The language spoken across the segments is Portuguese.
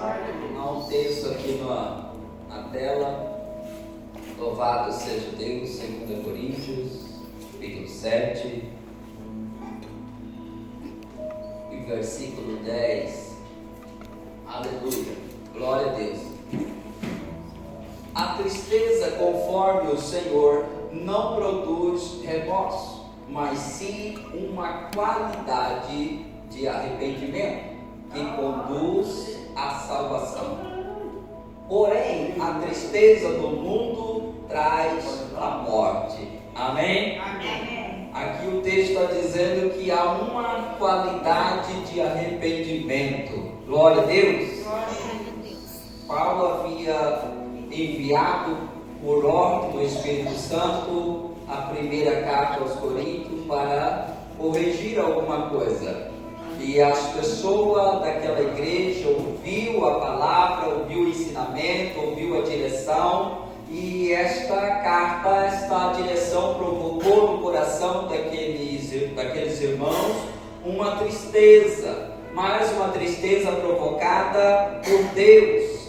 Há um texto aqui na tela. Louvado seja Deus, 2 Coríntios, capítulo 7, e versículo 10. Aleluia, glória a Deus. A tristeza, conforme o Senhor, não produz remorso, mas sim uma qualidade de arrependimento que conduz à salvação. Porém, a tristeza do mundo traz a morte. Amém? Amém. Aqui o texto está dizendo que há uma qualidade de arrependimento. Glória a Deus. Glória a Deus. Paulo havia enviado por ordem do Espírito Santo a primeira carta aos Coríntios para corrigir alguma coisa. E as pessoas daquela igreja ouviu a palavra, ouviu o ensinamento, ouviu a direção, e esta carta, esta direção provocou no coração daqueles irmãos uma tristeza, mas uma tristeza provocada por Deus.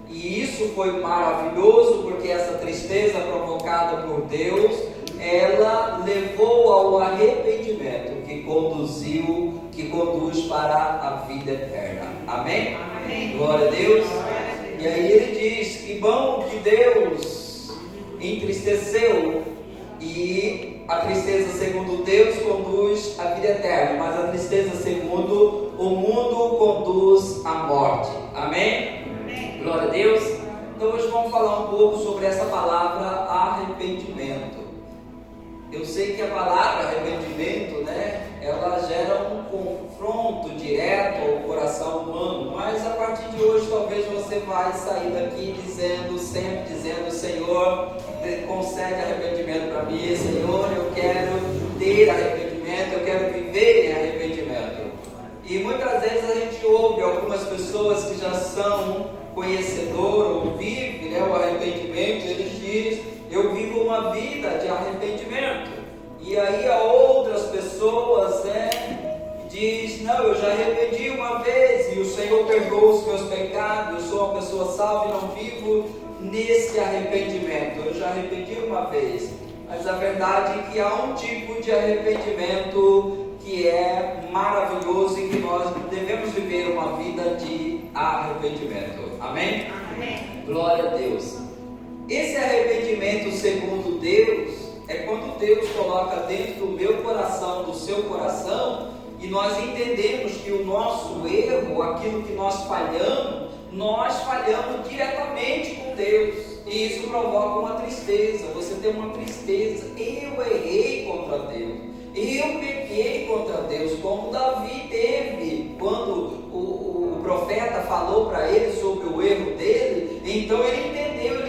E isso foi maravilhoso, porque essa tristeza provocada por Deus, ela levou ao arrependimento que conduz para a vida eterna. Amém? Amém. Glória a Deus. Glória a Deus. E aí ele diz que bom que Deus entristeceu, e a tristeza segundo Deus conduz à vida eterna, mas a tristeza segundo o mundo conduz à morte. Amém? Amém. Glória a Deus. Então hoje vamos falar um pouco sobre essa palavra arrependimento. Eu sei que a palavra arrependimento, ela gera um confronto direto ao coração humano, mas a partir de hoje talvez você vai sair daqui sempre dizendo: Senhor, concede arrependimento para mim, Senhor, eu quero ter arrependimento, eu quero viver em arrependimento. E muitas vezes a gente ouve algumas pessoas que já são conhecedor ou vive o arrependimento, eles dizem: eu vivo uma vida de arrependimento. E aí a outras pessoas diz: não, eu já arrependi uma vez e o Senhor perdoou os meus pecados, eu sou uma pessoa salva e não vivo nesse arrependimento, eu já arrependi uma vez. Mas a verdade é que há um tipo de arrependimento que é maravilhoso e que nós devemos viver uma vida de arrependimento. Amém? Amém. Glória a Deus. Esse arrependimento segundo Deus é quando Deus coloca dentro do meu coração, do seu coração, e nós entendemos que o nosso erro, aquilo que nós falhamos diretamente com Deus, e isso provoca uma tristeza. Você tem uma tristeza: eu errei contra Deus, eu pequei contra Deus, como Davi teve quando o profeta falou para ele sobre o erro dele. Então ele entendeu,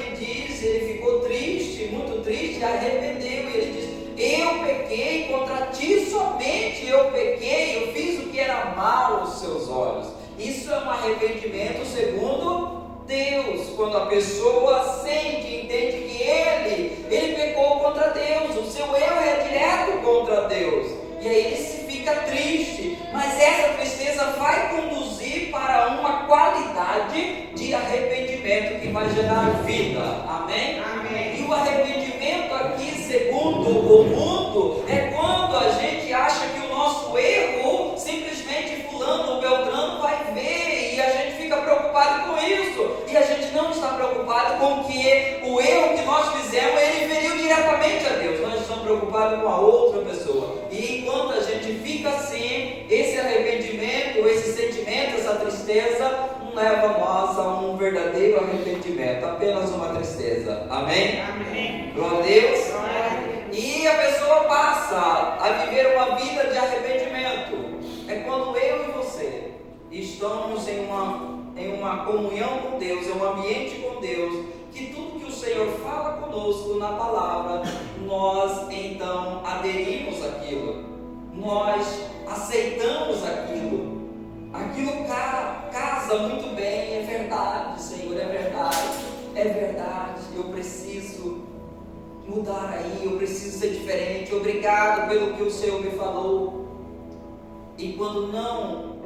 ele ficou triste, muito triste, e arrependeu, e ele diz: eu pequei contra ti, somente eu pequei, eu fiz o que era mal aos seus olhos. Isso é um arrependimento segundo Deus, quando a pessoa sente e entende que ele pecou contra Deus, o seu erro é direto contra Deus, e aí ele se fica triste, mas essa tristeza vai conduzir para uma qualidade de arrependimento que vai gerar vida. Amém? Amém. E o arrependimento aqui, segundo o mundo, é quando a gente acha que o nosso erro, simplesmente fulano ou beltrano vai ver, e a gente fica preocupado com isso, e a gente não está preocupado com que o erro que nós fizemos, ele feriu diretamente a Deus. Nós estamos preocupados com a outra pessoa, e enquanto a gente fica assim, esse arrependimento, esse sentimento, essa tristeza não leva nós a um verdadeiro arrependimento, apenas uma tristeza. Amém? Amém. Glória a Deus. Glória a Deus. E a pessoa passa a viver uma vida de arrependimento. É quando eu e você estamos em uma comunhão com Deus, em um ambiente com Deus, que tudo que o Senhor fala conosco na palavra, nós então aderimos àquilo, nós aceitamos aquilo casa muito bem. É verdade, Senhor, é verdade, eu preciso mudar aí, eu preciso ser diferente, obrigado pelo que o Senhor me falou. E quando não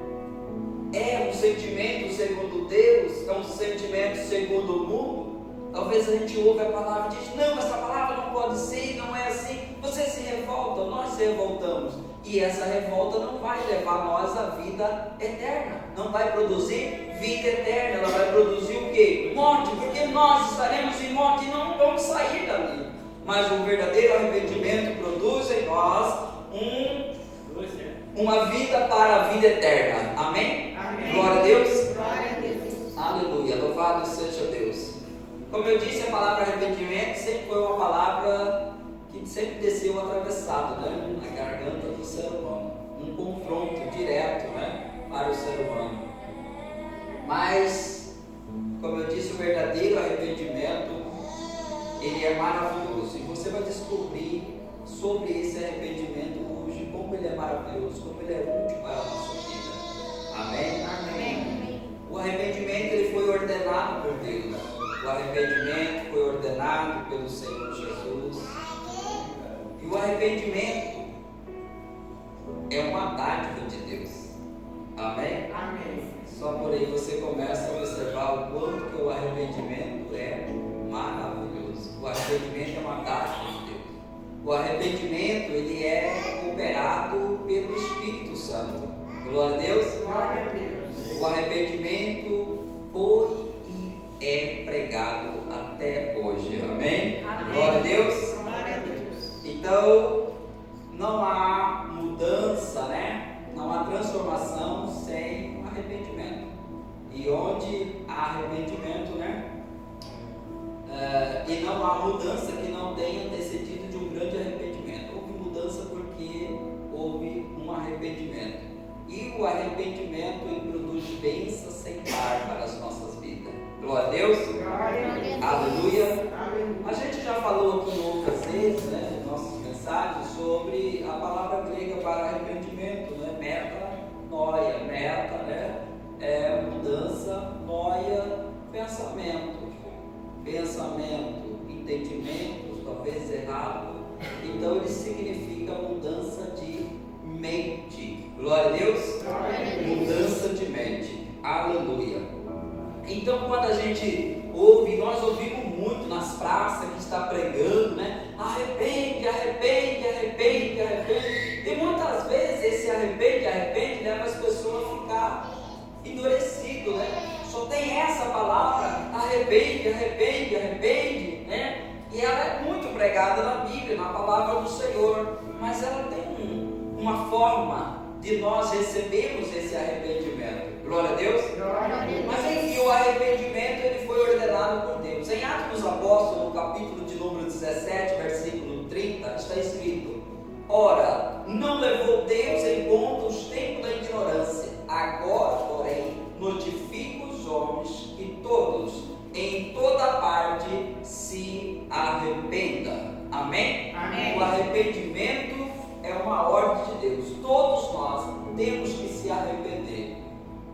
é um sentimento segundo Deus, é um sentimento segundo o mundo. Talvez a gente ouve a palavra e diz: não, essa palavra não pode ser, não é assim. Você se revolta, nós se revoltamos. E essa revolta não vai levar nós à vida eterna. Não vai produzir vida eterna. Ela vai produzir o quê? Morte, porque nós estaremos em morte e não vamos sair dali. Mas o verdadeiro arrependimento produz em nós uma vida para a vida eterna. Amém? Amém. Glória a Deus. Glória a Deus. Aleluia. Louvado seja Deus. Como eu disse, a palavra arrependimento sempre foi uma palavra que sempre desceu atravessado, né, na garganta do ser humano. Um confronto direto, né, para o ser humano. Mas, como eu disse, o verdadeiro arrependimento, ele é maravilhoso. E você vai descobrir sobre esse arrependimento hoje, como ele é maravilhoso, como ele é útil para a nossa vida. Amém? Amém. O arrependimento, ele foi ordenado por Deus. O arrependimento foi ordenado pelo Senhor Jesus. E o arrependimento é uma dádiva de Deus. Amém? Amém. Só por aí você começa a observar o quanto que o arrependimento é maravilhoso. O arrependimento é uma dádiva de Deus. O arrependimento, ele é operado pelo Espírito Santo. Glória a Deus. Glória a Deus. O arrependimento foi é pregado até hoje, amém? Amém. Glória a Deus. Glória a Deus. Então, não há mudança, né? Não há transformação sem arrependimento. E onde há arrependimento, né? E não há mudança que não tenha antecedido de um grande arrependimento. Houve mudança porque houve um arrependimento. E o arrependimento, ele produz bênçãos sem par para as nossas vidas. Glória a Deus. Glória a Deus. Aleluia. Aleluia. A gente já falou aqui outras vezes, né, em nossas mensagens, sobre a palavra grega para arrependimento, né? Metanoia. Meta, né? É mudança, noia, pensamento. Pensamento, entendimento, talvez errado. Então ele significa mudança de mente. Glória a Deus. Glória a Deus. Mudança de mente. Aleluia. Então, quando a gente ouve, nós ouvimos muito nas praças que está pregando, né? Arrepende, arrepende, arrepende, arrepende. E muitas vezes esse arrepende, arrepende leva as pessoas a ficar endurecidas, né? Só tem essa palavra, arrepende, arrepende, arrepende, né? E ela é muito pregada na Bíblia, na palavra do Senhor. Mas ela tem uma forma de nós recebermos esse arrependimento. Glória a Deus. Glória a Deus. Mas enfim, o arrependimento, ele foi ordenado por Deus. Em Atos dos Apóstolos, no capítulo de número 17, versículo 30, está escrito: ora, não levou Deus em conta os tempos da ignorância. Agora, porém, notifica os homens que todos, em toda parte, se arrependam. Amém? Amém. O arrependimento é uma ordem de Deus. Todos nós temos que se arrepender.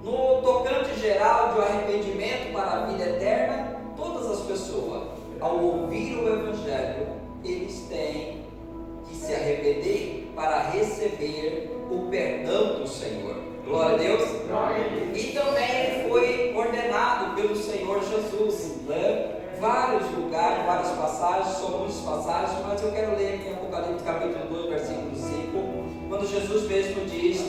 No tocante geral de arrependimento para a vida eterna, todas as pessoas, ao ouvir o Evangelho, eles têm que se arrepender para receber o perdão do Senhor. Glória a Deus. Glória a Deus. E também ele foi ordenado pelo Senhor Jesus, né? Vários lugares, várias passagens, são muitas passagens, mas eu quero ler aqui em Apocalipse capítulo 2, versículo 5, quando Jesus mesmo diz: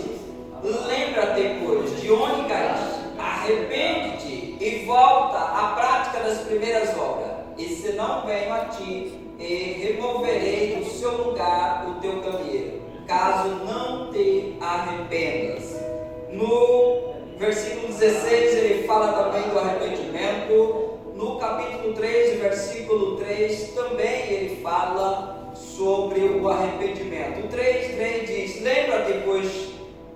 lembra-te, pois, de onde caíste, arrepende-te e volta à prática das primeiras obras, e se não venho a ti, removerei do seu lugar o teu candeeiro, caso não te arrependas. No versículo 16 ele fala também do arrependimento. No capítulo 3, versículo 3, também ele fala sobre o arrependimento. O 3 diz: lembra-te, pois,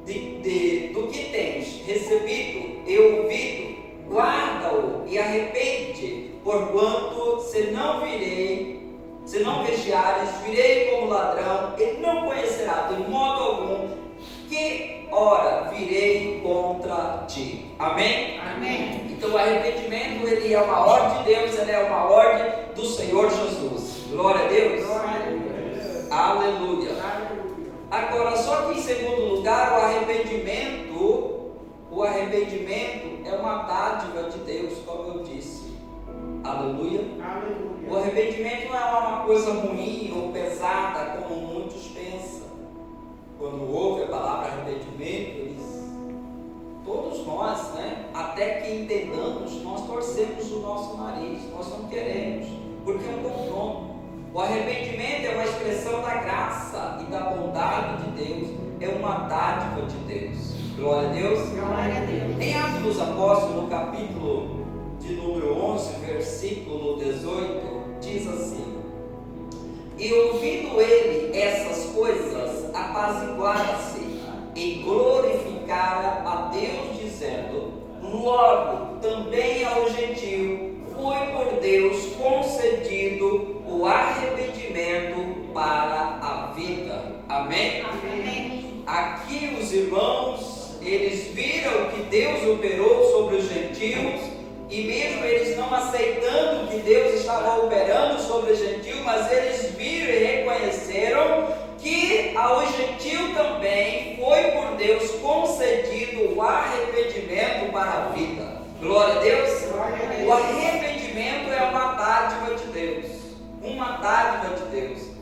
do que tens recebido e ouvido, guarda-o e arrepende-te, porquanto se não vigiares, virei como ladrão, e não conhecerá de modo algum que hora virei contra ti. Amém? Amém. Então o arrependimento, ele é uma ordem de Deus, ele é uma ordem do Senhor Jesus. Glória a Deus. Glória a Deus. Aleluia. Aleluia. Agora, só que em segundo lugar, o o arrependimento é uma dádiva de Deus, como eu disse. Aleluia. O arrependimento não é uma coisa ruim ou pesada, como muitos pensam. Quando ouve a palavra arrependimento, todos nós, né, até que entendamos, nós torcemos o nosso nariz, nós não queremos, porque é um confronto. O arrependimento é uma expressão da graça e da bondade de Deus, é uma dádiva de Deus. Glória a Deus. Glória a Deus. Em Atos dos Apóstolos, no capítulo de número 11, versículo 18, diz assim: e ouvindo ele essas coisas, apaziguara-se e glorificara a Deus, dizendo: logo também ao gentio foi por Deus concedido o arrependimento para a vida. Amém? Amém. Aqui os irmãos, eles viram que Deus operou sobre os gentios, e mesmo eles não aceitando que Deus estava operando sobre os gentios, mas eles viram e reconheceram que ao gentio também foi por Deus concedido o arrependimento para a vida. Glória a Deus. Glória a Deus. O arrependimento é uma dádiva de Deus, uma dádiva de Deus.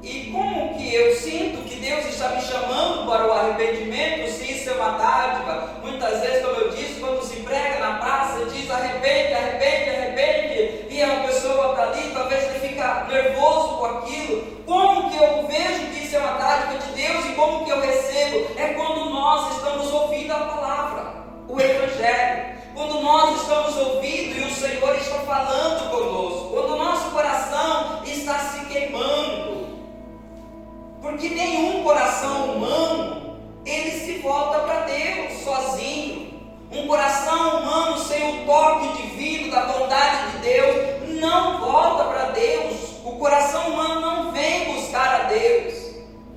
E como que eu sinto que Deus está me chamando para o arrependimento, se isso é uma dádiva? Muitas vezes, como eu disse, quando se prega na praça, diz arrepende, arrepende, arrepende, e a pessoa está ali, talvez ele fica nervoso com aquilo. Como que eu vejo que isso é uma dádiva de Deus e como que eu recebo? É quando nós estamos ouvindo a palavra, o Evangelho. Quando nós estamos ouvindo e o Senhor está falando conosco, quando o nosso coração está se queimando. Porque nenhum coração humano, ele se volta para Deus sozinho. Um coração humano sem o toque divino da bondade de Deus, não volta para Deus. O coração humano não vem buscar a Deus.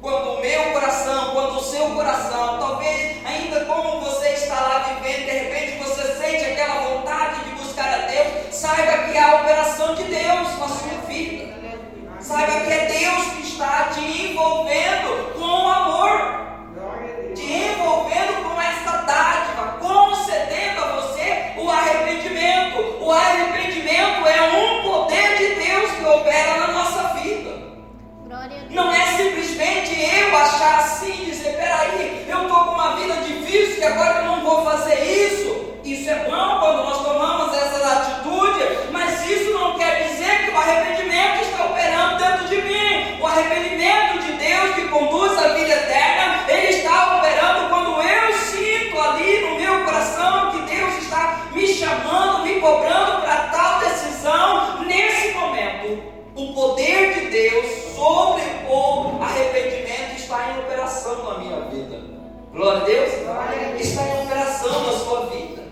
Quando o meu coração, quando o seu coração, talvez ainda como você está lá vivendo, de repente você sente aquela vontade de buscar a Deus, saiba que há a operação de Deus na sua vida. Saiba que é Deus que está te envolvendo com o amor, te envolvendo com essa dádiva, concedendo a você o arrependimento. O arrependimento é um poder de Deus que opera na nossa vida. Não é simplesmente eu achar assim, dizer, peraí, eu estou com uma vida difícil e agora eu não vou fazer isso. Isso é bom quando nós tomamos essas atitudes, mas isso não quer dizer que o arrependimento está operando dentro de mim. O arrependimento de Deus que conduz à vida eterna, ele está operando quando eu sinto ali no meu coração que Deus está me chamando, me cobrando para tal decisão nesse momento. O poder de Deus sobre o arrependimento está em operação na minha vida. Glória a Deus. Está em operação na sua vida.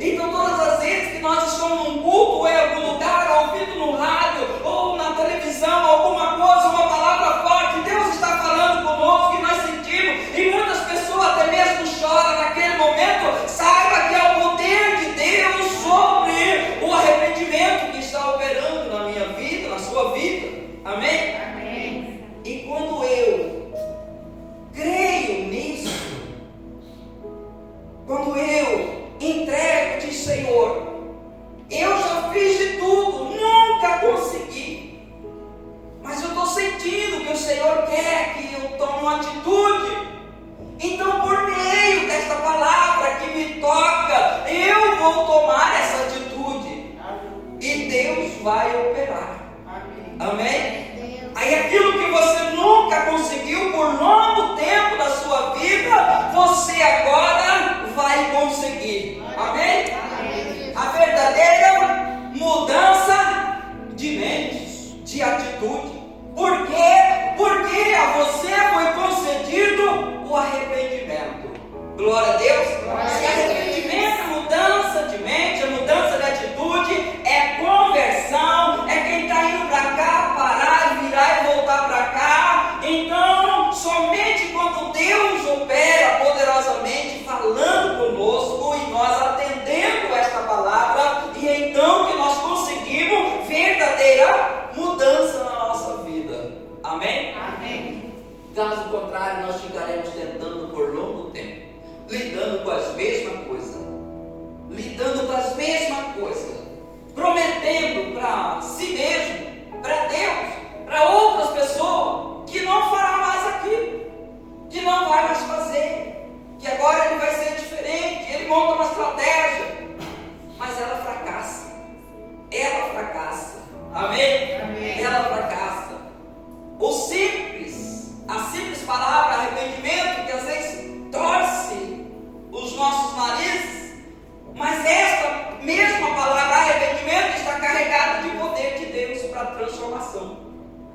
Então todas as vezes que nós estamos num culto ou em algum lugar, ouvindo no rádio ou na televisão alguma coisa, uma palavra forte, Deus está falando conosco e nós sentimos, e muitas pessoas até mesmo choram naquele momento, saiba que é o poder de Deus sobre o arrependimento que está operando na minha vida, na sua vida. Amém? Amém. E quando eu creio nisso, quando eu entrego de Senhor, eu já fiz de tudo, nunca consegui, mas eu estou sentindo que o Senhor quer que eu tome uma atitude. Então, por meio desta palavra que me toca, eu vou tomar essa atitude e Deus vai operar. Amém? Aí aquilo que você nunca conseguiu por longo tempo da sua vida, você agora vai conseguir. Amém? A verdadeira mudança de mente, de atitude. Por quê? Porque a você foi concedido o arrependimento. Glória a Deus. Se arrependimento é mudança de mente, é mudança de atitude, é conversão, é quem está indo para cá, parar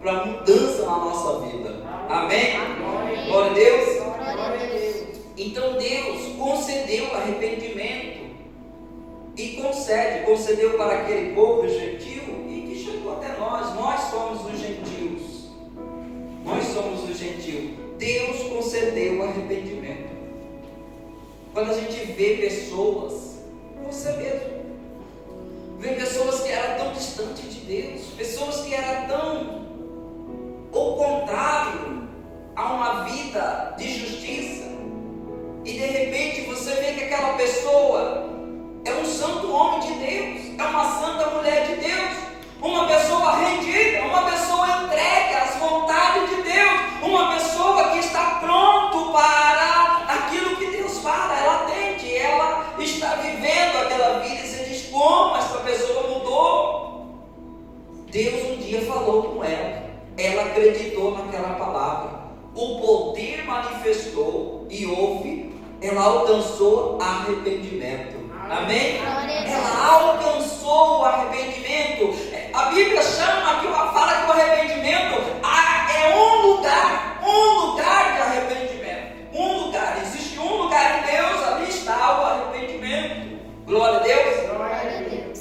para mudança na nossa vida. Amém? Glória a Deus. Então Deus concedeu arrependimento e concedeu para aquele povo gentil e que chegou até nós. Nós somos os gentios. Nós somos os gentios. Deus concedeu arrependimento. Quando a gente vê pessoas, você mesmo, vê pessoas que eram tão distantes de Deus, pessoas que eram tão ao contrário a uma vida de justiça, e de repente você vê que aquela pessoa é um santo homem de Deus, é uma santa mulher de Deus, uma pessoa rendida, uma pessoa entregue às vontades de Deus, uma pessoa que está pronto para aquilo que Deus fala. Ela atende, ela está vivendo aquela vida e você diz: como essa pessoa mudou? Deus um dia falou com ela acreditou naquela palavra, o poder manifestou e houve, ela alcançou arrependimento. Amém? Ela alcançou o arrependimento. A Bíblia fala que o arrependimento é um lugar de arrependimento. Um lugar, existe um lugar em Deus, ali está o arrependimento. Glória a Deus. Glória a Deus.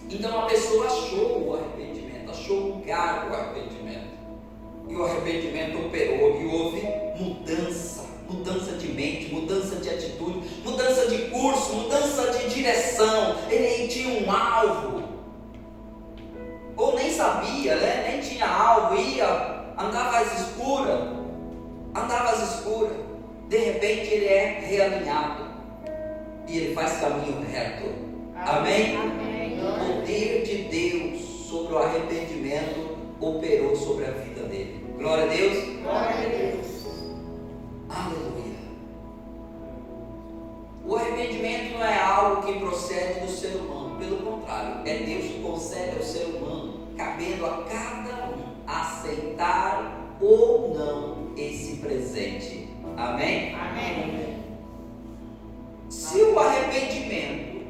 Então a pessoa achou o arrependimento, achou o lugar do arrependimento. E o arrependimento operou e houve mudança de mente, mudança de atitude, mudança de curso, mudança de direção. Ele tinha um alvo, ou nem sabia, né? Nem tinha alvo, andava às escuras, de repente ele é realinhado e ele faz caminho reto. Amém? O poder de Deus sobre o arrependimento operou sobre a vida dele. Glória a Deus. Glória a Deus. Aleluia. O arrependimento não é algo que procede do ser humano, pelo contrário, é Deus que concede ao ser humano, cabendo a cada um aceitar ou não esse presente. Amém? Amém. Se o arrependimento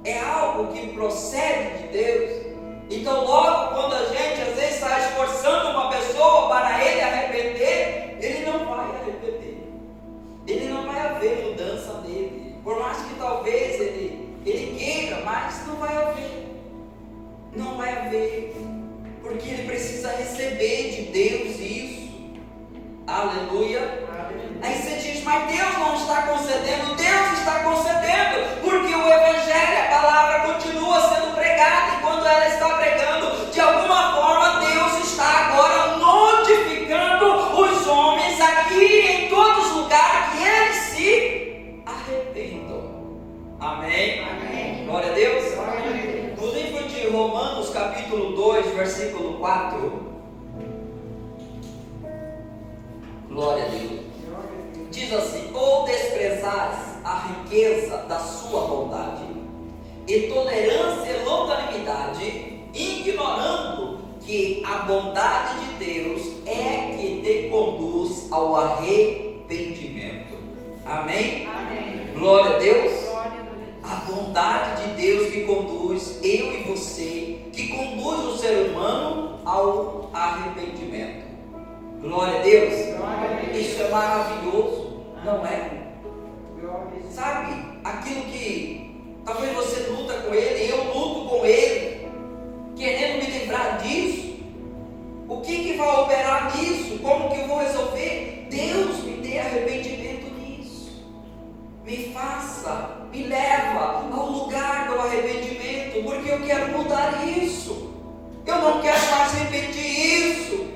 é algo que procede de Deus, então logo quando a gente às vezes está esforçando uma pessoa para ele arrepender, ele não vai arrepender, ele não vai haver mudança nele, por mais que talvez ele queira, mas não vai haver, porque ele precisa receber de Deus isso. Aleluia. Aí você diz: mas Deus não está concedendo. Deus está concedendo, porque o Evangelho, a palavra continua sendo pregada, e quando ela está pregando, de alguma forma Deus está agora notificando os homens aqui em todos os lugares que eles se arrependam. Amém? Amém. Glória a Deus. Glória a Deus. No livro de Romanos capítulo 2, versículo 4, glória a Deus, diz assim: ou desprezais a riqueza da sua bondade e tolerância e longanimidade, ignorando que a bondade de Deus é que te conduz ao arrependimento. Amém? Amém. Glória a Deus. Glória a Deus. A bondade de Deus que conduz eu e você, que conduz o ser humano ao arrependimento. Glória a Deus. Glória a Deus. Isso é maravilhoso, não é? Glória a Deus. Sabe, aquilo que talvez você luta com ele, eu luto com ele, querendo me livrar disso. O que vai operar nisso? Como que eu vou resolver? Deus me dê arrependimento nisso. Me faça, me leva ao lugar do arrependimento, porque eu quero mudar isso. Eu não quero mais repetir isso.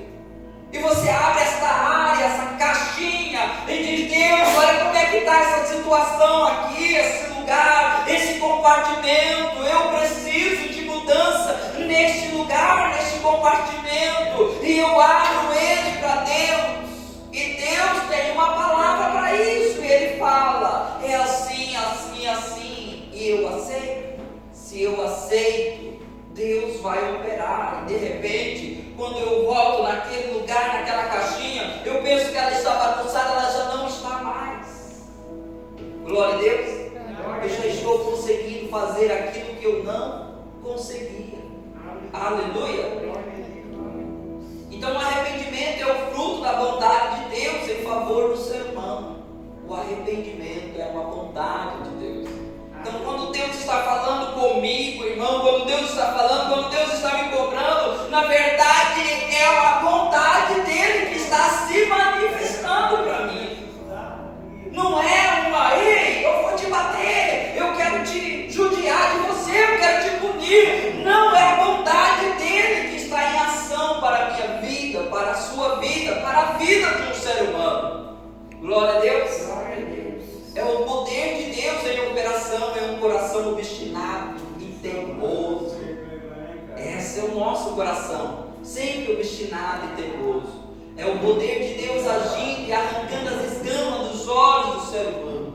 E você abre esta área, essa caixinha, e diz: Deus, olha como é que está essa situação aqui, esse lugar, esse compartimento. Eu preciso de mudança neste lugar, neste compartimento. E eu abro ele para Deus. E Deus tem uma palavra para isso. E Ele fala: é assim, assim, assim. E eu aceito. Se eu aceito, Deus vai operar. E de repente, quando eu volto naquele lugar, naquela caixinha, eu penso que ela está bagunçada, ela já não está mais. Glória a Deus. Eu já estou conseguindo fazer aquilo que eu não conseguia. Aleluia. Então a está falando comigo, irmão, quando Deus está falando, quando Deus está me cobrando, na verdade é a vontade dele que está se manifestando para mim. Não é ei, eu vou te bater, eu quero te judiar de você, eu quero te punir. Não, é a vontade dele que está em ação para a minha vida, para a sua vida, para a vida de um ser humano. Glória a Deus. Glória a Deus. É o poder de Deus em operação, é um coração obstinado e teimoso. Esse é o nosso coração, sempre obstinado e teimoso. É o poder de Deus agindo e arrancando as escamas dos olhos do ser humano.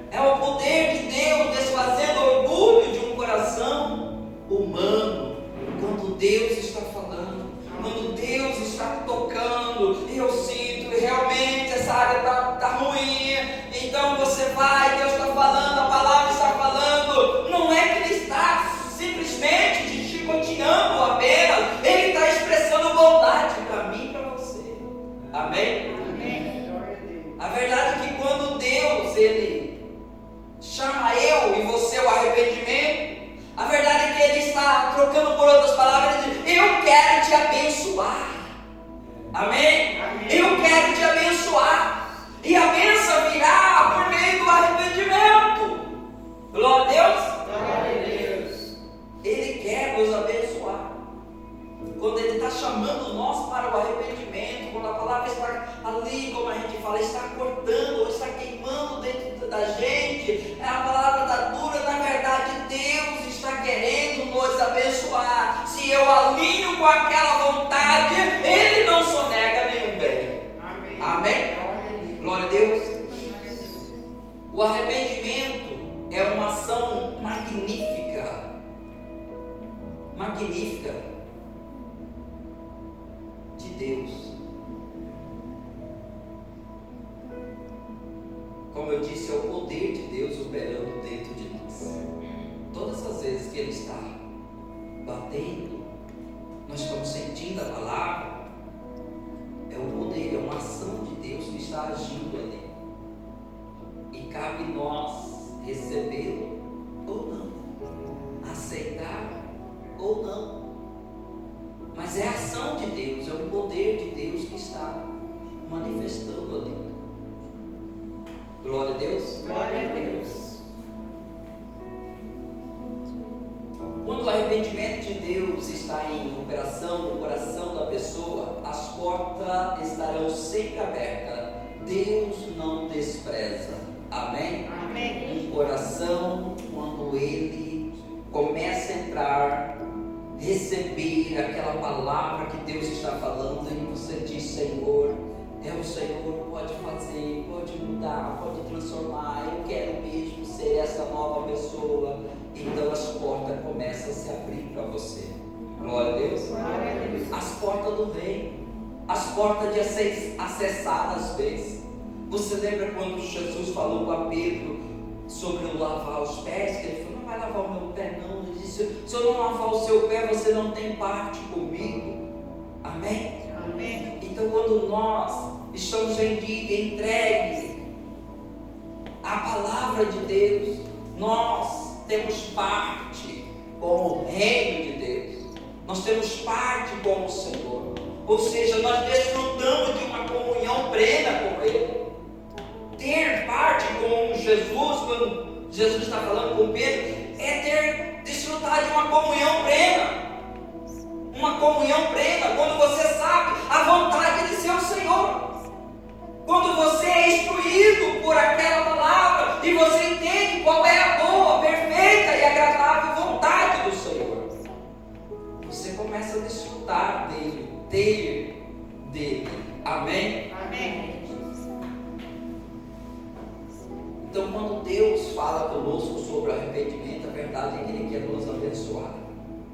É o poder de Deus desfazendo o orgulho de um coração humano. Quando Deus está falando, quando Deus está tocando, eu sinto realmente essa área está ruim. Então você vai, Deus está falando, a palavra está falando. Não é que Ele está simplesmente te chicoteando apenas, Ele está expressando bondade para mim e para você. Amém? Amém. Glória a Deus. A verdade é que quando Deus Ele chama eu e você ao arrependimento, a verdade é que Ele está trocando por outras palavras. Ele diz: eu quero te abençoar. Amém? Amém. Eu quero te abençoar. E a bênção virá por meio do arrependimento. Glória a Deus. Glória a Deus. Ele quer nos abençoar. Quando Ele está chamando nós para o arrependimento, quando a palavra está ali, como a gente fala, está cortando ou está queimando dentro da gente, a palavra está dura, na verdade Deus está querendo nos abençoar. Se eu alinho com aquela vontade, Ele não sonega nenhum bem. Amém. Amém? Glória a Deus. O arrependimento é uma ação magnífica. Magnífica de Deus. Como eu disse, é o poder de Deus operando dentro de nós. Todas as vezes que Ele está batendo, nós estamos sentindo a palavra. É o poder, é uma ação de Deus que está agindo ali. E cabe nós recebê-lo ou não, aceitar ou não. Mas é a ação de Deus, é o poder de Deus que está manifestando ali. Glória a Deus. Glória a Deus. Quando o arrependimento de Deus está em operação no coração da pessoa, as portas estarão sempre abertas. Deus não despreza. Amém? Amém. Um coração, quando ele começa a entrar, receber aquela palavra que Deus está falando, e você diz: Senhor, é o Senhor, pode fazer, pode mudar, pode transformar, eu quero mesmo ser essa nova pessoa. Então as portas começam a se abrir para você. Glória a Deus. Glória a Deus. As portas do reino, as portas de acessar as bênçãos. Você lembra quando Jesus falou para Pedro sobre o lavar os pés? Que ele falou: não vai lavar o meu pé não. Ele disse: se eu não lavar o seu pé, você não tem parte comigo. Amém? Amém. Então quando nós estamos entregues à palavra de Deus, nós temos parte com o reino de Deus. Nós temos parte com o Senhor. Ou seja, nós desfrutamos de uma comunhão plena com Ele. Ter parte com Jesus, quando Jesus está falando com Pedro, é desfrutar de uma comunhão plena. Uma comunhão plena, quando você sabe a vontade de seu Senhor. Quando você é instruído por aquela palavra e você entende qual é a boa, perfeita e agradável vontade do Senhor, você começa a desfrutar dele, ter dele. Amém? Amém. Então, quando Deus fala conosco sobre arrependimento, a verdade é que Ele quer nos abençoar.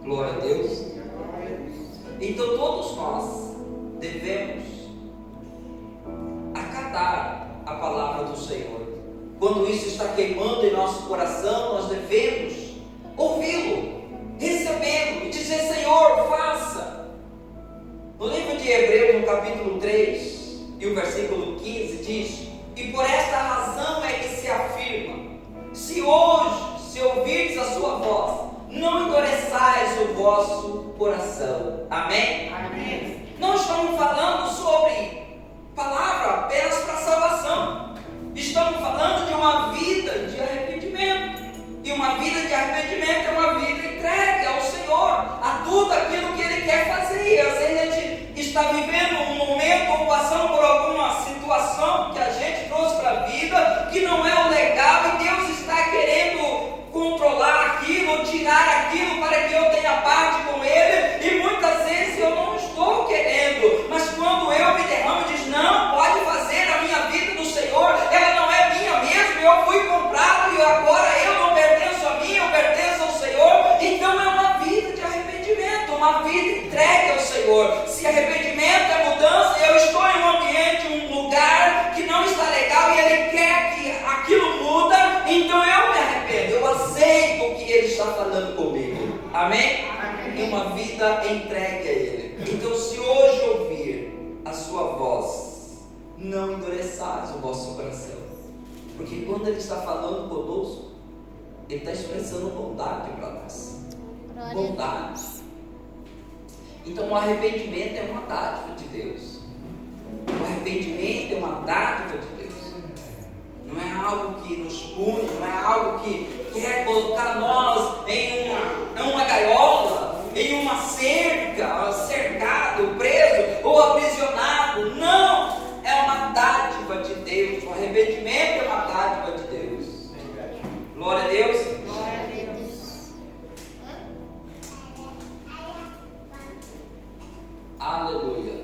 Glória a Deus. Glória a Deus. Então, todos nós devemos acatar a palavra do Senhor. Quando isso está queimando em nosso coração, nós devemos ouvi-lo, recebê-lo e dizer: Senhor, faça. No livro de Hebreus, no capítulo 3 e o versículo 15 diz: e por esta razão é que se afirma: se hoje, se ouvirdes a sua vosso coração. Amém? Amém. Não estamos falando sobre palavra apenas para salvação. Estamos falando de uma vida de arrependimento. E uma vida de arrependimento é uma vida entregue ao Senhor, a tudo aquilo que Ele quer fazer. E às vezes a gente está vivendo um momento ou passando por alguma situação que a gente trouxe para a vida, que não é o legal, e Deus está querendo controlar aquilo, tirar aquilo para que eu tenha parte com Ele, e muitas vezes eu não estou querendo, mas quando eu me derramo e diz, não, pode fazer a minha vida do Senhor, ela não é minha mesmo, eu fui comprado e agora eu não pertenço a mim, eu pertenço ao Senhor. Então é uma vida de arrependimento, uma vida entregue ao Senhor. Se arrependimento é mudança, eu estou em um ambiente, um lugar que não está legal e Ele quer que aquilo muda, então eu me arrependo, eu aceito o que Ele está falando comigo. Amém? É uma vida entregue a Ele. Então, se hoje ouvir a sua voz, não endureçais o vosso coração, porque quando Ele está falando conosco, Ele está expressando bondade para nós. Bondade. Então, o arrependimento é uma dádiva de Deus. O arrependimento é uma dádiva de Deus. Não é algo que nos pune, não é algo que quer colocar nós em uma gaiola, em uma cerca, cercado, preso ou aprisionado. Não! É uma dádiva de Deus. O arrependimento é uma dádiva de Deus. Glória a Deus. Glória a Deus. Aleluia.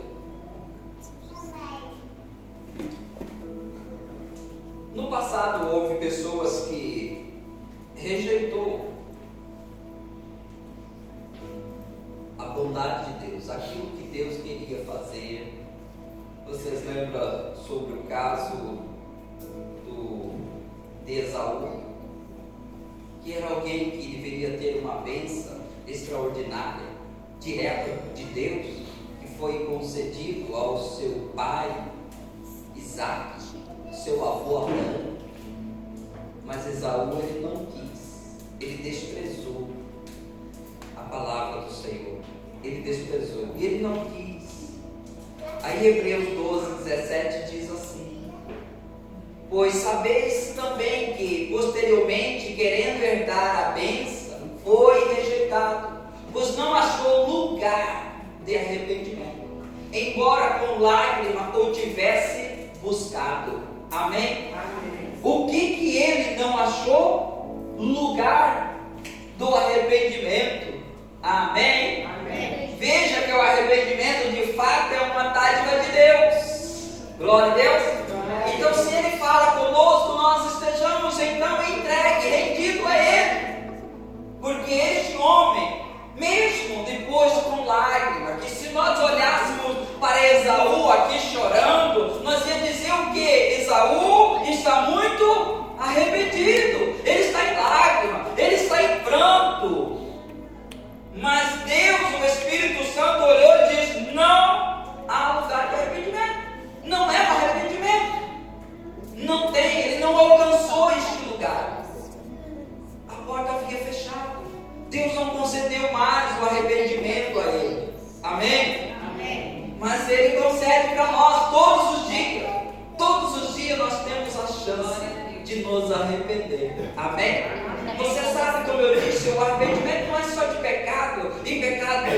No passado houve pessoas que rejeitou a bondade de Deus, aquilo que Deus queria fazer. Vocês lembram sobre o caso de Esaú, que era alguém que deveria ter uma bênção extraordinária, direta de Deus, que foi concedido ao seu pai Isaac, seu avô Abraão. Mas Esaú, ele não quis, ele desprezou a palavra do Senhor, ele desprezou, e ele não quis. Aí Hebreus 12, 17 diz assim: pois sabeis também que posteriormente, querendo herdar a bênção, foi rejeitado, pois não achou lugar de arrependimento, embora com lágrima o tivesse buscado. Amém? Amém. O que ele não achou? Lugar do arrependimento. Amém? Amém. Veja que o arrependimento de fato é uma dádiva de Deus. Glória a Deus. Então, se Ele fala conosco, nós estejamos então entregue, rendido a Ele. Porque este homem, mesmo depois com lágrima, que se nós olhássemos para Esaú aqui chorando, nós ia dizer o que? Esaú está muito arrependido, ele está em lágrima, ele está em pranto. Mas Deus, o Espírito Santo, olhou e disse: não há lugar de arrependimento. Não é um arrependimento. Não tem, ele não alcançou este lugar. A porta havia fechado. Deus não concedeu mais o arrependimento a ele. Amém? Amém. Mas Ele concede para nós todos os dias. Todos os dias nós temos a chance de nos arrepender. Amém? Você sabe, como eu disse, o arrependimento não é só de pecado, e pecado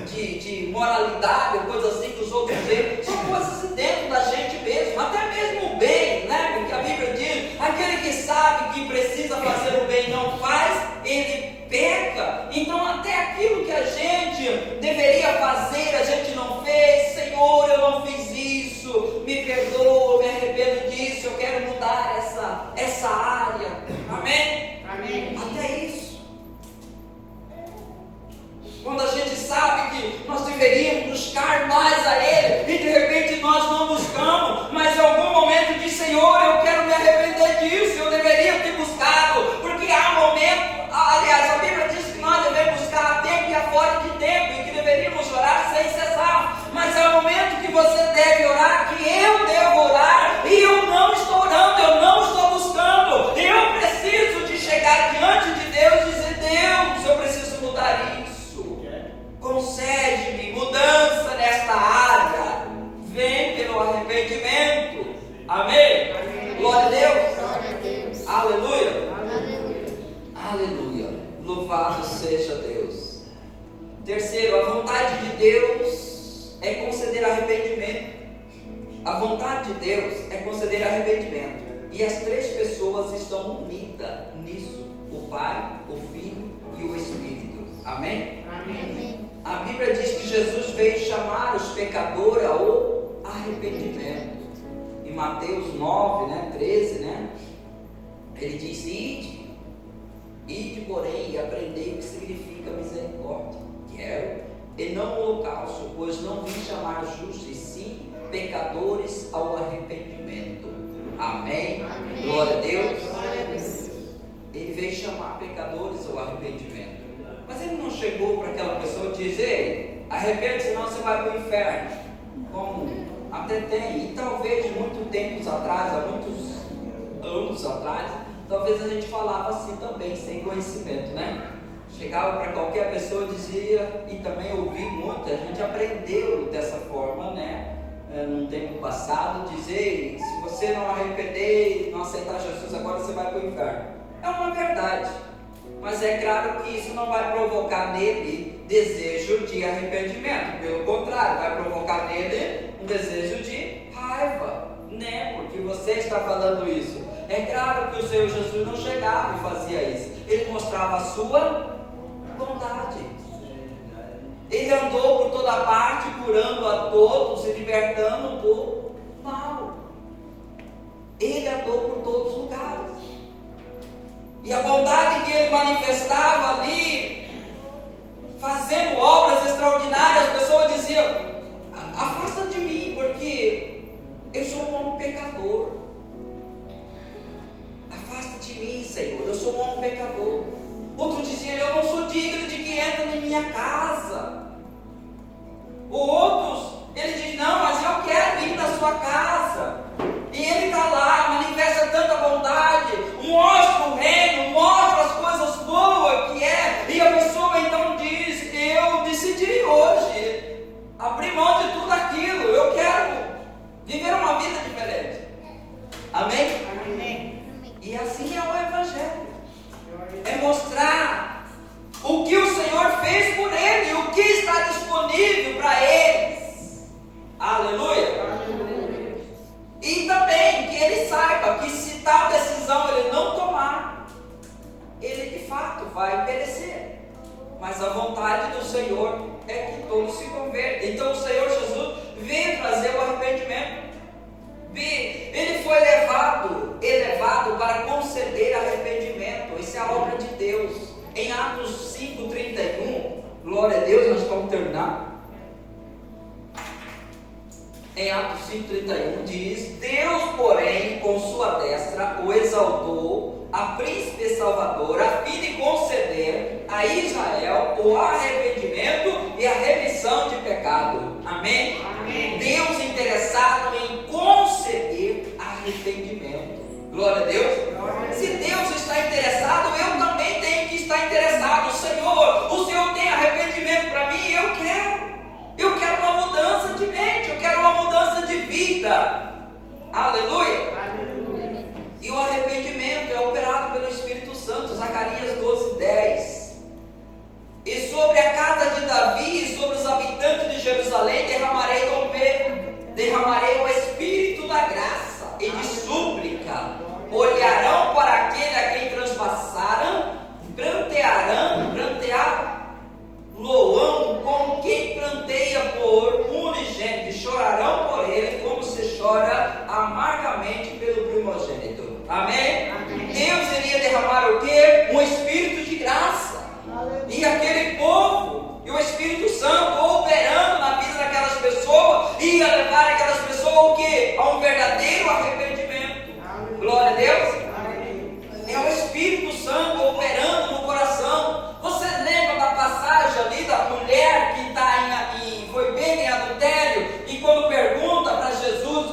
de moralidade, coisas assim que os outros têm. São coisas dentro da gente mesmo, até mesmo o bem, né? Porque a Bíblia diz: aquele que sabe que precisa fazer o bem e não faz, ele peca. Então até aquilo que a gente deveria fazer, a gente não fez. Senhor, eu não fiz isso, me perdoa, me arrependo disso, eu quero mudar essa área. Amém? Amém. Até isso. Quando a gente sabe que nós deveríamos buscar mais a Ele, e de repente nós não buscamos, mas em algum momento diz: Senhor, eu quero me arrepender disso, eu deveria ter buscado, porque há momento, aliás, a Bíblia diz que nós devemos buscar a tempo e a fora de tempo, e que deveríamos orar sem cessar. Mas é o momento que você deve orar, que eu devo orar, e eu não estou orando, eu não estou buscando. Eu preciso de chegar diante de Deus e dizer: Deus, eu preciso mudar isso. Deus é conceder arrependimento. A vontade de Deus é conceder arrependimento. E as três pessoas estão unidas nisso: o Pai, o Filho e o Espírito. Amém? Amém. A Bíblia diz que Jesus veio chamar os pecadores ao arrependimento. Em Mateus 9, 13, ele diz: ide, porém, e aprendei o que significa misericórdia. Quero, e não holocausto, pois não vim chamar justos, e sim pecadores ao arrependimento. Amém? Amém. Glória a Deus. Glória a Deus. Ele veio chamar pecadores ao arrependimento. Mas ele não chegou para aquela pessoa e disse: ei, arrepende, senão você vai para o inferno. Como até tem, e talvez muitos tempos atrás, há muitos anos atrás, talvez a gente falava assim também, sem conhecimento, Chegava para qualquer pessoa e dizia, e também ouvi muito, a gente aprendeu dessa forma, num tempo passado, dizer: se você não arrepender, não aceitar Jesus, agora você vai para o inferno. É uma verdade, mas é claro que isso não vai provocar nele desejo de arrependimento, pelo contrário, vai provocar nele um desejo de raiva, porque você está falando isso. É claro que o Senhor Jesus não chegava e fazia isso, ele mostrava a sua bondade. Ele andou por toda parte, curando a todos e libertando do mal. Ele andou por todos os lugares. E a bondade que ele manifestava ali, fazendo obras extraordinárias, as pessoas diziam: afasta de mim, porque eu sou um homem pecador. Afasta de mim, Senhor, eu sou um homem pecador. Outro dizia: eu não sou digno de que entre em minha casa. Outros, ele diz: não, mas eu quero ir na sua casa. E ele está lá, manifesta tanta bondade, mostra o reino, mostra as coisas boas que é. E a pessoa então diz: eu decidi hoje abrir mão de tudo aquilo, eu quero viver uma vida diferente. Amém? Amém. E assim é o Evangelho. É mostrar o que o Senhor fez por ele, o que está disponível para eles. Aleluia. Aleluia. E também que ele saiba que se tal decisão ele não tomar, ele de fato vai perecer. Mas a vontade do Senhor é que todos se convertam. Então o Senhor Jesus veio trazer o arrependimento. Ele foi elevado para conceder arrependimento. Isso é a obra de Deus. Em Atos 5:31, glória a Deus, nós vamos terminar. Em Atos 5:31 diz: Deus, porém, com sua destra o exaltou a príncipe salvador, a fim de conceder a Israel o arrependimento e a remissão de pecado. Amém? Amém. Deus interessado em conceder arrependimento. Glória a Deus. Se Deus está interessado, eu também tenho que estar interessado. Senhor, o Senhor tem arrependimento para mim? Eu quero uma mudança de mente, eu quero uma mudança de vida. Aleluia. Aleluia. E o arrependimento é operado pelo Espírito Santo. Zacarias 12:10. E sobre a casa de Davi e sobre os habitantes de Jerusalém derramarei o Espírito da graça e de súplica. Olharão para aquele a quem transpassaram, prantear-lo-ão como quem pranteia por unigênito, e chorarão por ele como se chora amargamente pelo primogênito. Amém? Amém. Deus iria derramar o quê? Um Espírito de graça. E aquele povo, e o Espírito Santo operando na vida daquelas pessoas, ia levar aquelas pessoas o quê? A um verdadeiro arrependimento. Glória a Deus. É o Espírito Santo operando no coração. Você lembra da passagem ali da mulher que foi pega em adultério, e quando pergunta para Jesus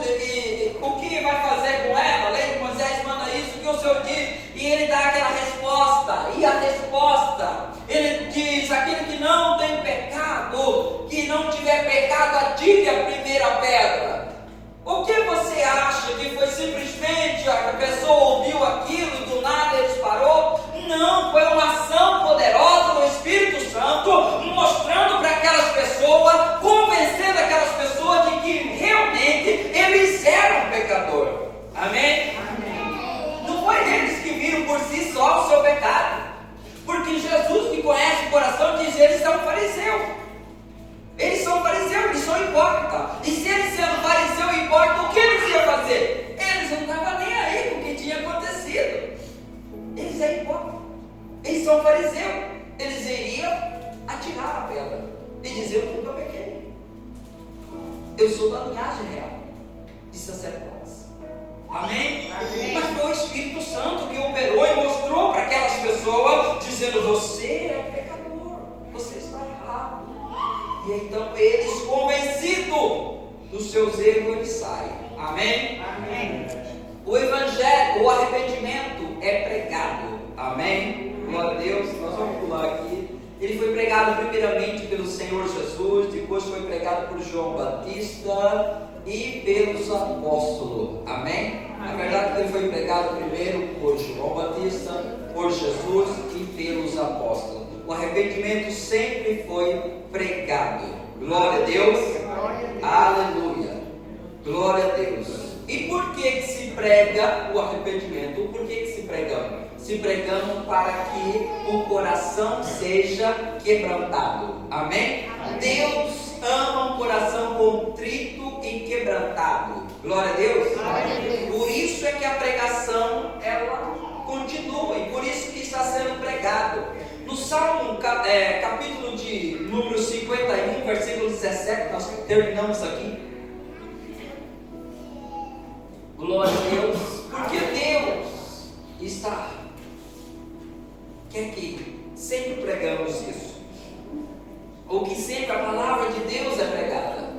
o que vai fazer com ela, a lei de Moisés manda isso, o que o Senhor diz, e ele dá aquela resposta, e a resposta, ele diz: aquele que não tem pecado, que não tiver pecado, atire a primeira pedra. O que você acha que foi simplesmente a pessoa ouviu aquilo e do nada ele disparou? Não, foi uma ação poderosa do Espírito Santo, mostrando para aquelas pessoas se eles são fariseus. Eles são fariseus, eles são hipócritas. E se eles sendo fariseu e hipócrita, o que eles iam fazer? Eles não estavam nem aí com o que tinha acontecido. Eles eram hipócritas. Eles são fariseus. Eles iriam atirar a pedra e dizer: eu nunca pequei. Eu sou da linhagem real de sacerdotes. Amém? Amém. Mas foi o Espírito Santo que operou e mostrou para aquelas pessoas, dizendo: você é pecador, você está errado. E então eles, convencidos dos seus erros, eles saem. Amém? Amém. O Evangelho, o arrependimento é pregado. Amém? Glória a Deus. Nós vamos pular aqui. Ele foi pregado primeiramente pelo Senhor Jesus, depois foi pregado por João Batista e pelos apóstolos. Amém? Na verdade, ele foi pregado primeiro por João Batista, por Jesus e pelos apóstolos. O arrependimento sempre foi pregado. Glória a Deus. Aleluia. Glória a Deus. E por que se prega o arrependimento? Por que se prega? Se pregamos para que o coração seja quebrantado. Amém? Deus ama um coração contrito e quebrantado. Glória a Deus. Glória a Deus. Por isso é que a pregação ela continua e por isso que está sendo pregado. No Salmo, capítulo de número 51, versículo 17, nós terminamos aqui. Glória a Deus, porque Deus quer que sempre pregamos isso, ou que sempre a palavra de Deus é pregada,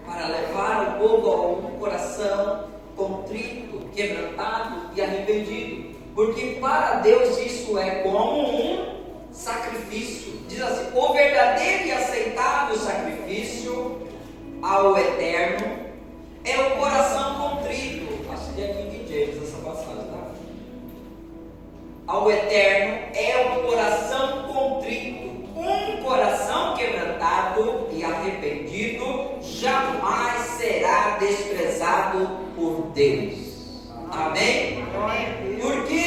para levar o povo a um coração contrito, quebrantado e arrependido, porque para Deus isso é como um sacrifício. Diz assim: o verdadeiro e aceitável sacrifício ao Eterno é o coração contrito. Acho que é King James essa passagem, tá? Ao Eterno é o coração contrito. Um coração quebrantado e arrependido jamais será desprezado por Deus. Amém? Por que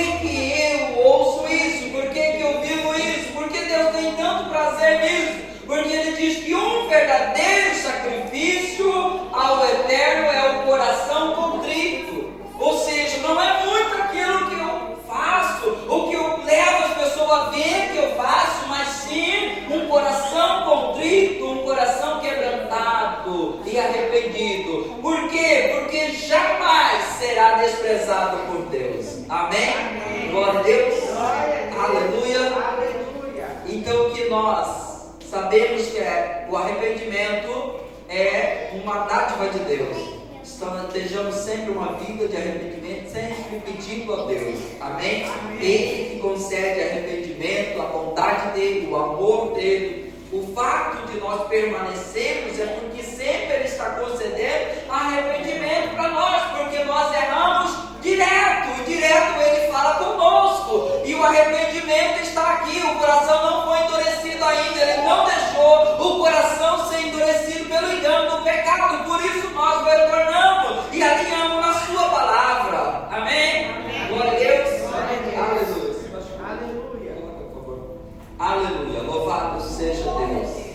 eu ouço isso? Por que eu vivo isso? Porque Deus tem tanto prazer nisso. Porque Ele diz que um verdadeiro sacrifício ao Eterno é o coração contrito. Ou seja, não é muito aquilo que eu faço, ou que eu levo as pessoas a ver que eu faço, mas sim um coração contrito, um coração quebrantado e arrependido. Por quê? Porque jamais será desprezado por Deus. Amém? Amém. Glória a Deus. Glória a Deus. Aleluia. Aleluia. Então que nós sabemos que o arrependimento é uma dádiva de Deus. Estejamos sempre uma vida de arrependimento, sempre pedindo a Deus. Amém? Amém. Ele que concede arrependimento, a bondade dele, o amor dele. O fato de nós permanecermos é porque sempre Ele está concedendo arrependimento para nós, porque nós erramos direto Ele fala conosco, e o arrependimento está aqui. O coração não foi endurecido ainda, Ele não deixou o coração ser endurecido pelo engano do pecado. Por isso nós retornamos e alinhamos na sua palavra. Amém? Amém. Glória a Deus. Glória a Deus. Aleluia. Aleluia. Aleluia. Louvado seja Deus.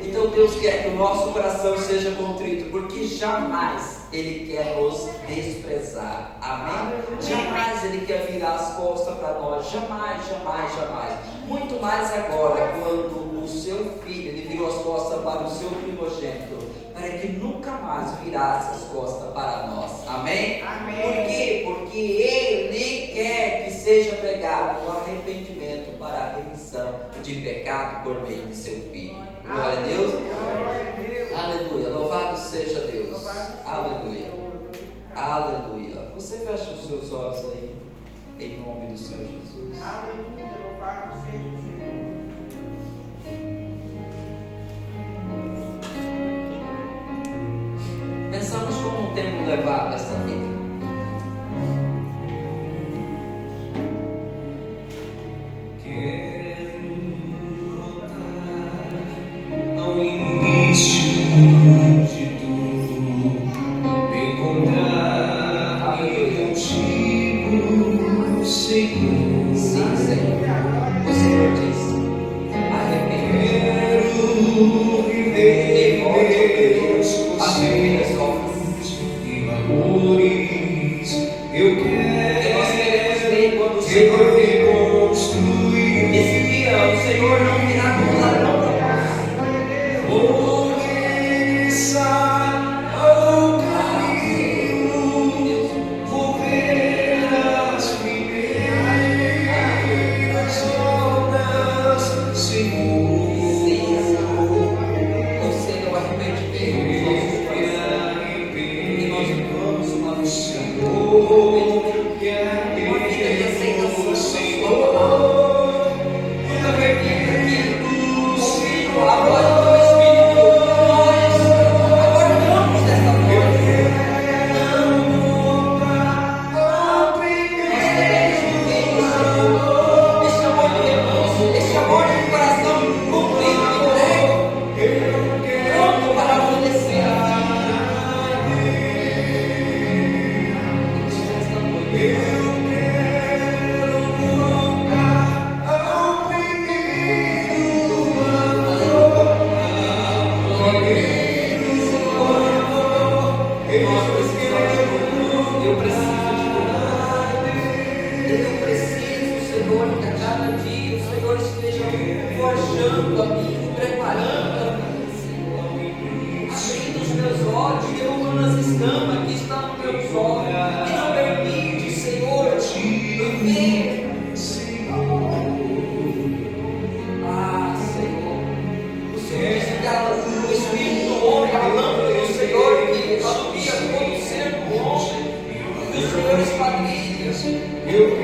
Então Deus quer que o nosso coração seja contrito, porque jamais Ele quer nos desprezar. Amém? Jamais Ele quer virar as costas para nós. Jamais, jamais, jamais. Muito mais agora, quando o seu filho, Ele virou as costas para o seu primogênito, para que nunca mais virasse as costas para nós. Amém? Amém. Por quê? Porque Ele quer que seja pregado o arrependimento para a remissão de pecado por meio de seu Filho. Glória a Deus. Aleluia. Louvado seja Deus. Aleluia. Aleluia. Você fecha os seus olhos aí, em nome do Senhor Jesus. Aleluia. Louvado seja o Senhor. Pensamos como temos levado essa vida. Sim, Senhor. O Senhor diz: arrepende. as primeiras obras. Porque nós queremos ver quando o Senhor vem. Esse dia o Senhor não virá como ladrão para nós. Eu